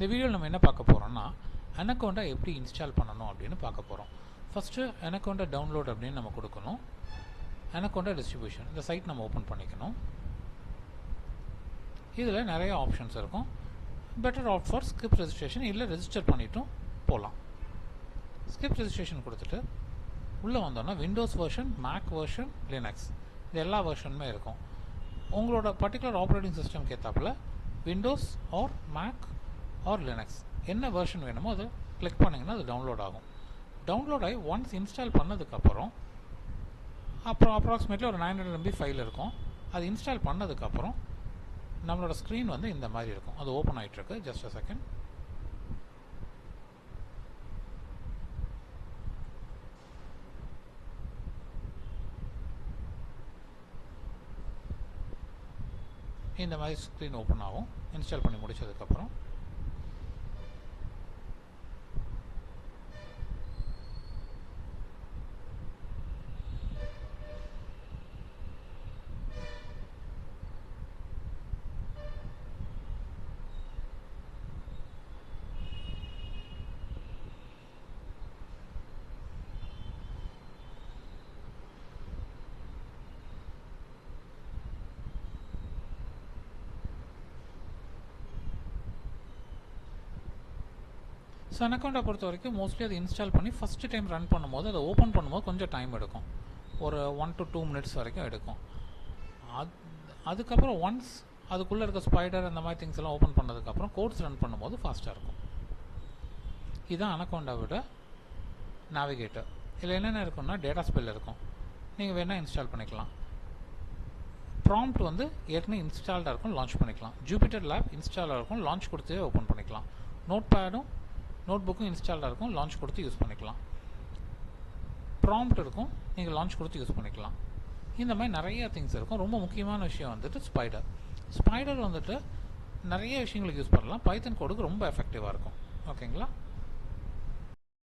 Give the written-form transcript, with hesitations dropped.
இந்த வீடியோவில் நம்ம என்ன பார்க்க போகிறோம்னா அனகோண்டா எப்படி இன்ஸ்டால் பண்ணணும் அப்படின்னு பார்க்க போகிறோம். ஃபஸ்ட்டு அனகோண்டா டவுன்லோட் அப்படின்னு நம்ம கொடுக்கணும். அனகோண்டா டிஸ்ட்ரிபியூஷன் இந்த சைட் நம்ம ஓப்பன் பண்ணிக்கணும். இதில் நிறைய ஆப்ஷன்ஸ் இருக்கும். Better opt for skip registration, இல்லை ரெஜிஸ்டர் பண்ணிட்டும் போகலாம். ஸ்கிப் ரெஜிஸ்ட்ரேஷன் கொடுத்துட்டு உள்ளே வந்தோன்னா Windows version, Mac version, Linux இது எல்லா வெர்ஷனுமே இருக்கும். உங்களோட பர்டிகுலர் ஆப்ரேட்டிங் சிஸ்டம்க்கு ஏற்றாப்புல Windows or Mac or Linux என்ன வெர்ஷன் வேணுமோ அதை கிளிக் பண்ணிங்கன்னா அது டவுன்லோட் ஆகும். டவுன்லோட் ஆகி ஒன்ஸ் இன்ஸ்டால் பண்ணதுக்கப்புறம் அப்ராக்சிமேட்லி ஒரு 900 MB ஃபைல் இருக்கும். அது இன்ஸ்டால் பண்ணதுக்கப்புறம் நம்மளோட ஸ்க்ரீன் வந்து இந்த மாதிரி இருக்கும். அது ஓப்பன் ஆகிட்டுருக்கு. Just a second. இந்த மாதிரி ஸ்க்ரீன் ஓப்பன் ஆகும் இன்ஸ்டால் பண்ணி முடிச்சதுக்கப்புறம். ஸோ அனகோண்டா பொறுத்த வரைக்கும் மோஸ்ட்லி அதை இன்ஸ்டால் பண்ணி ஃபஸ்ட்டு டைம் ரன் பண்ணும்போது அதை ஓப்பன் பண்ணும்போது கொஞ்சம் டைம் எடுக்கும். ஒரு 1 to 2 minutes வரைக்கும் எடுக்கும். அதுக்கப்புறம் ஒன்ஸ் அதுக்குள்ளே இருக்க ஸ்பைடர் அந்த மாதிரி திங்ஸ் எல்லாம் ஓப்பன் பண்ணதுக்கப்புறம் கோட்ஸ் ரன் பண்ணும்போது ஃபாஸ்ட்டாக இருக்கும். இதுதான் அனகோண்டாவோட நேவிகேட்டர். இதில் என்னென்ன இருக்குன்னா டேட்டா ஸ்பெல் இருக்கும். நீங்கள் வேணால் இன்ஸ்டால் பண்ணிக்கலாம். ப்ராம்ப்ட் வந்து ஏற்கனவே இன்ஸ்டால்டாக இருக்கும், லான்ச் பண்ணிக்கலாம். ஜூபிட்டர் லேப் இன்ஸ்டாலாக இருக்கும், லான்ச் கொடுத்து ஓப்பன் பண்ணிக்கலாம். நோட் பேடும் நோட் புக்கும் இன்ஸ்டால்டாக இருக்கும், லான்ச் கொடுத்து யூஸ் பண்ணிக்கலாம். ப்ராம்ப்ட் இருக்கும், நீங்கள் லான்ச் கொடுத்து யூஸ் பண்ணிக்கலாம். இந்த மாதிரி நிறைய திங்ஸ் இருக்கும். ரொம்ப முக்கியமான விஷயம் வந்துட்டு ஸ்பைடர் வந்துட்டு நிறைய விஷயங்களுக்கு யூஸ் பண்ணலாம். பைத்தன் கோடுக்கு ரொம்ப எஃபெக்டிவாக இருக்கும். ஓகேங்களா?